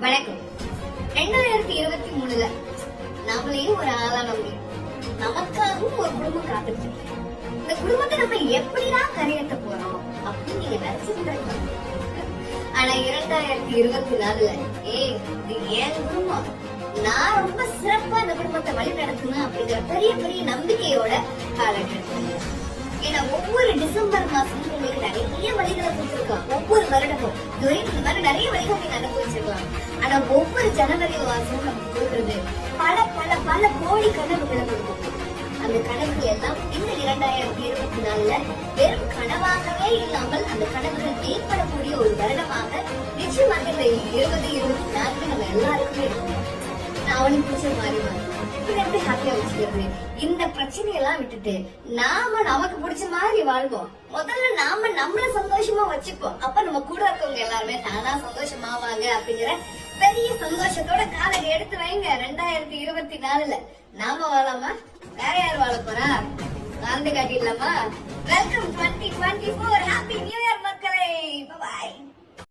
வணக்கம். 2023ல நாமளையும் ஒரு ஆளான முடியும். நமக்காகவும் ஒரு குடும்பம் காத்துட்டு இந்த குடும்பத்தை நம்ம எப்படிதான் கரையேற்ற போறோம் அப்படின்னு நீங்க நினைச்சிருந்தாங்க. ஆனா 2024ல இது என் குடும்பம், நான் ரொம்ப சிறப்பா இந்த குடும்பத்தை வழி நடத்தணும் அப்படிங்கிற பெரிய பெரிய நம்பிக்கையோட காலகட்டம். ஏன்னா ஒவ்வொரு டிசம்பர் மாசமும் உங்களுக்கு நிறைய வழிகளை கொடுத்துருக்கோம். ஒவ்வொரு வருடமும் இதுவரைக்கும் இந்த மாதிரி நிறைய வழிகள் நீங்க அனுபவிச்சிருக்கலாம். ஆனா ஒவ்வொரு ஜனவரி மாசமும் நமக்கு கொடுக்கறது பல பல பல கோடி கனவுகளை கொடுக்கும். அந்த கனவுகள் எல்லாம் இந்த 2024ல வெறும் கனவாகவே இல்லாமல் அந்த கனவுகள் மேம்படக்கூடிய ஒரு வருடமாக நிச்சயமாக இந்த 2024 நம்ம எல்லாருக்குமே இருக்கும். நான் அவனுக்கு பிடிச்ச மாதிரி எப்படி ஹாப்பியா வச்சுக்கிறது, இந்த பிரச்சனையெல்லாம் விட்டுட்டு நாம நமக்கு பிடிச்ச மாதிரி வாழ்வோம். முதல்ல நாம நம்மள சந்தோஷமா வச்சுப்போம். அப்ப நம்ம கூட இருக்கவங்க எல்லாருமே தானா சந்தோஷமாவாங்க அப்படிங்கிற பெரிய சந்தோஷத்தோட காலை எடுத்து வைங்க. 2024ல நாம வாழாமா, வேற யார் வாழ போறா? வாழ்ந்து காட்டிடலாமா? வெல்கம் 20